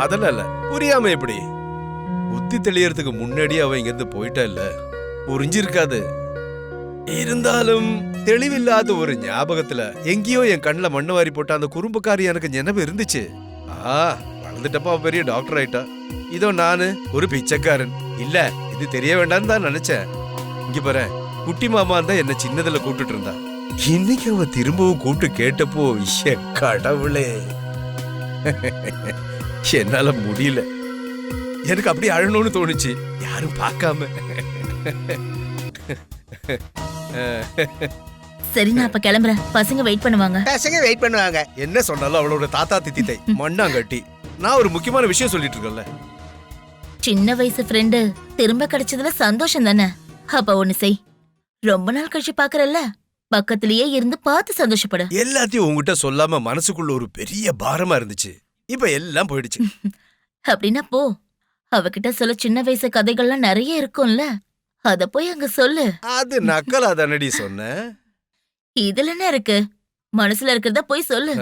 அதெல்லாம் இல்ல. புரியாம எப்படி? புத்தி தெளியறதுக்கு முன்னாடி அவ இங்க இருந்து போயிட்டா இல்ல, புரிஞ்சிருக்காது. இருந்தாலும் தெளிவில்லாத ஒரு ஞாபகத்துல எங்கேயோ என் கண்ணுல மண்ணு வாரி போட்ட அந்த குறும்புக்காரி எனக்கு நினைவு இருந்துச்சு. வளர்ந்துட்டப்ப அவ பெரிய டாக்டர் ஆயிட்டா. இதோ நானு ஒரு பிச்சைக்காரன். இல்ல, இது தெரிய வேண்டாம்னு தான் நினைச்சேன். இங்க பாரு, குட்டி மாமா தான் என்ன சின்னதுல கூப்பிட்டு இருந்தா. இன்னைக்கு அவ திரும்பவும் கூப்பிட்டு கேட்டப்போ கடவுளே, என்னால முடியல. எனக்கு அப்படி அழணும்னு தோணுச்சு, யாரும் பார்க்காம. சரி, நான் அப்ப கிளம்புறேன். பசங்க வெயிட் பண்ணுவாங்க. என்ன சொன்னாலும் அவளோட தாத்தா தித்தித்தை மண்ணாங்கட்டி. நான் ஒரு முக்கியமான விஷயம் சொல்லிட்டு இருக்கேன்ல. சின்ன வயசு ஃப்ரெண்டு திரும்ப கிடைச்சதுல சந்தோஷம் தானே. அப்ப ஒண்ணு செய், ரொம்ப நாள் கழிச்சு பாக்குறல்ல, பக்கத்திலேயே இருந்து பார்த்து சந்தோஷப்படு. எல்லாத்தையும் உங்ககிட்ட சொல்லாம மனசுக்குள்ள ஒரு பெரிய பாரமா இருந்துச்சு. இப்ப எல்லாம் போயிடுச்சு. அப்படின்னா போ, அவகிட்ட சொல்ல சின்ன வயசு கதைகள்லாம் நிறைய இருக்கும்ல, அத போய் அங்க சொல்லு. அது நக்கலா தானடி சொன்ன. இதுல என்ன இருக்கு, மனசுல இருக்கிறத போய் சொல்லு.